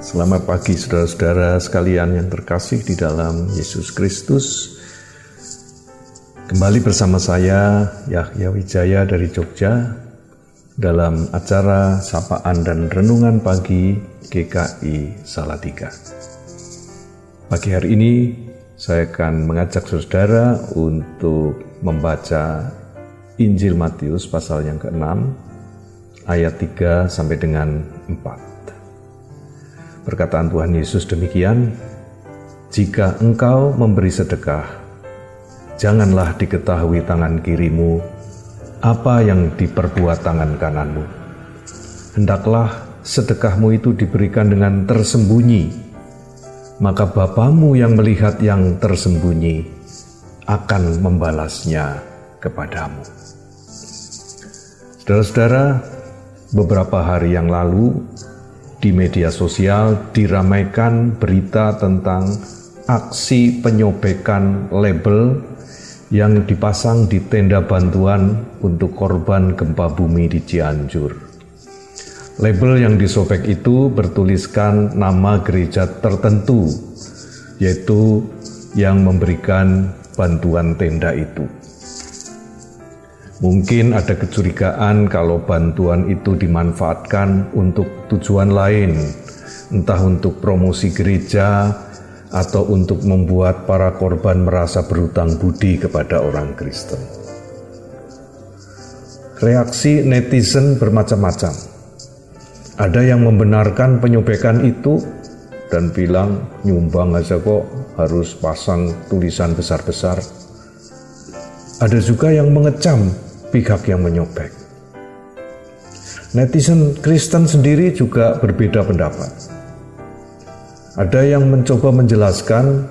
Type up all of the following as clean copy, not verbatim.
Selamat pagi saudara-saudara sekalian yang terkasih di dalam Yesus Kristus. Kembali bersama saya Yahya Wijaya dari Jogja dalam acara Sapaan dan Renungan Pagi GKI Salatiga. Pagi hari ini saya akan mengajak saudara untuk membaca Injil Matius pasal yang ke-6 ayat 3 sampai dengan 4. Perkataan Tuhan Yesus demikian, "Jika engkau memberi sedekah, janganlah diketahui tangan kirimu apa yang diperbuat tangan kananmu. Hendaklah sedekahmu itu diberikan dengan tersembunyi, maka Bapamu yang melihat yang tersembunyi akan membalasnya kepadamu." Saudara-saudara, beberapa hari yang lalu di media sosial diramaikan berita tentang aksi penyobekan label yang dipasang di tenda bantuan untuk korban gempa bumi di Cianjur. Label yang disobek itu bertuliskan nama gereja tertentu, yaitu yang memberikan bantuan tenda itu. Mungkin ada kecurigaan kalau bantuan itu dimanfaatkan untuk tujuan lain, entah untuk promosi gereja atau untuk membuat para korban merasa berhutang budi kepada orang Kristen. Reaksi netizen bermacam-macam. Ada yang membenarkan penyobekan itu dan bilang, nyumbang aja kok harus pasang tulisan besar-besar. Ada juga yang mengecam pihak yang menyobek. Netizen Kristen sendiri juga berbeda pendapat. Ada yang mencoba menjelaskan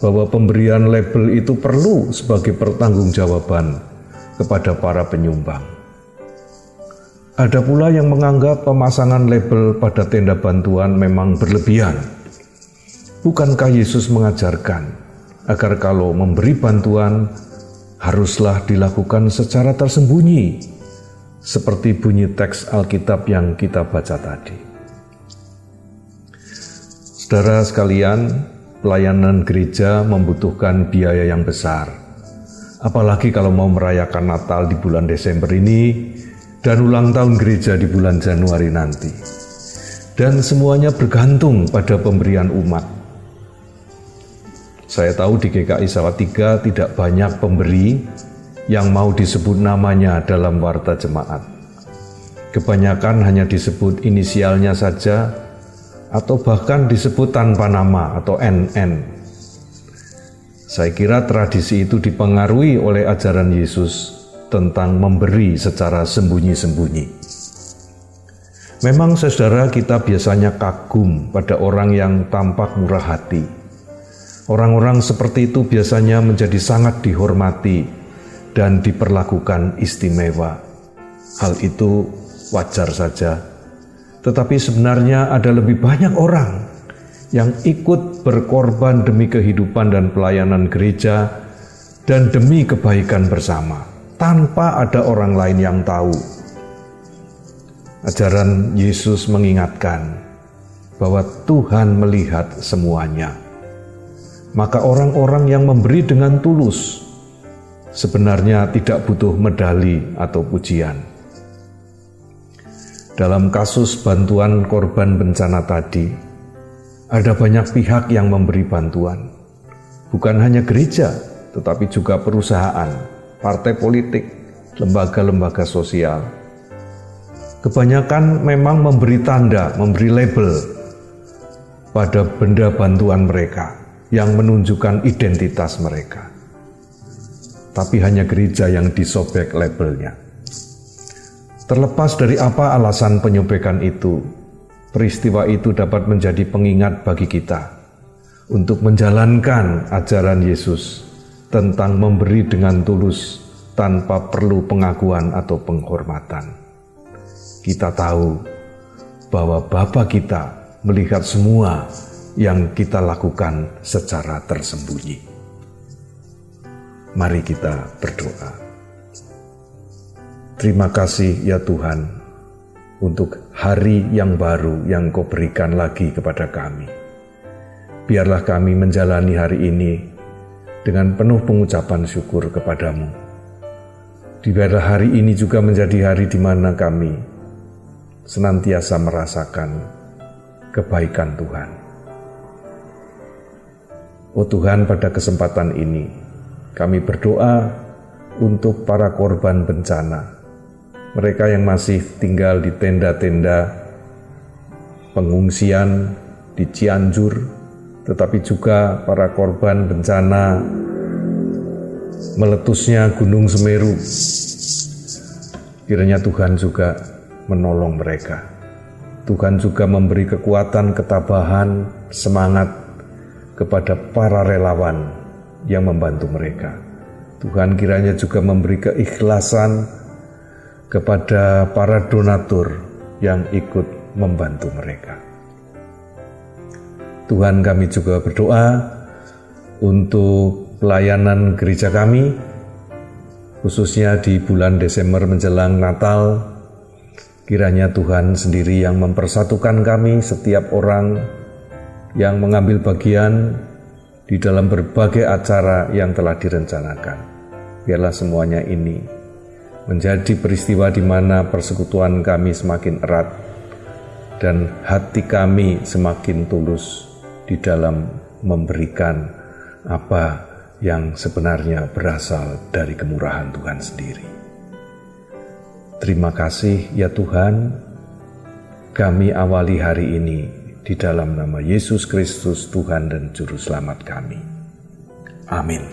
bahwa pemberian label itu perlu sebagai pertanggungjawaban kepada para penyumbang. Ada pula yang menganggap pemasangan label pada tenda bantuan memang berlebihan. Bukankah Yesus mengajarkan agar kalau memberi bantuan haruslah dilakukan secara tersembunyi, seperti bunyi teks Alkitab yang kita baca tadi. Saudara sekalian, pelayanan gereja membutuhkan biaya yang besar. Apalagi kalau mau merayakan Natal di bulan Desember ini dan ulang tahun gereja di bulan Januari nanti. Dan semuanya bergantung pada pemberian umat. Saya tahu di GKI Salatiga tidak banyak pemberi yang mau disebut namanya dalam warta jemaat. Kebanyakan hanya disebut inisialnya saja atau bahkan disebut tanpa nama atau NN. Saya kira tradisi itu dipengaruhi oleh ajaran Yesus tentang memberi secara sembunyi-sembunyi. Memang saudara, kita biasanya kagum pada orang yang tampak murah hati. Orang-orang seperti itu biasanya menjadi sangat dihormati dan diperlakukan istimewa. Hal itu wajar saja. Tetapi sebenarnya ada lebih banyak orang yang ikut berkorban demi kehidupan dan pelayanan gereja dan demi kebaikan bersama, tanpa ada orang lain yang tahu. Ajaran Yesus mengingatkan bahwa Tuhan melihat semuanya. Maka orang-orang yang memberi dengan tulus sebenarnya tidak butuh medali atau pujian. Dalam kasus bantuan korban bencana tadi, ada banyak pihak yang memberi bantuan. Bukan hanya gereja, tetapi juga perusahaan, partai politik, lembaga-lembaga sosial. Kebanyakan memang memberi tanda, memberi label pada benda bantuan mereka yang menunjukkan identitas mereka. Tapi hanya gereja yang disobek labelnya. Terlepas dari apa alasan penyobekan itu, peristiwa itu dapat menjadi pengingat bagi kita untuk menjalankan ajaran Yesus tentang memberi dengan tulus tanpa perlu pengakuan atau penghormatan. Kita tahu bahwa Bapa kita melihat semua yang kita lakukan secara tersembunyi. Mari kita berdoa. Terima kasih ya Tuhan untuk hari yang baru yang Kau berikan lagi kepada kami. Biarlah kami menjalani hari ini dengan penuh pengucapan syukur kepadamu. Biarlah hari ini juga menjadi hari di mana kami senantiasa merasakan kebaikan Tuhan. Oh Tuhan, pada kesempatan ini kami berdoa untuk para korban bencana, mereka yang masih tinggal di tenda-tenda pengungsian di Cianjur, tetapi juga para korban bencana meletusnya Gunung Semeru. Kiranya Tuhan juga menolong mereka. Tuhan juga memberi kekuatan, ketabahan, semangat kepada para relawan yang membantu mereka. Tuhan kiranya juga memberi keikhlasan kepada para donatur yang ikut membantu mereka. Tuhan, kami juga berdoa untuk pelayanan gereja kami, khususnya di bulan Desember menjelang Natal. Kiranya Tuhan sendiri yang mempersatukan kami, setiap orang yang mengambil bagian di dalam berbagai acara yang telah direncanakan. Biarlah semuanya ini menjadi peristiwa di mana persekutuan kami semakin erat dan hati kami semakin tulus di dalam memberikan apa yang sebenarnya berasal dari kemurahan Tuhan sendiri. Terima kasih ya Tuhan, kami awali hari ini di dalam nama Yesus Kristus Tuhan dan Juru Selamat kami. Amin.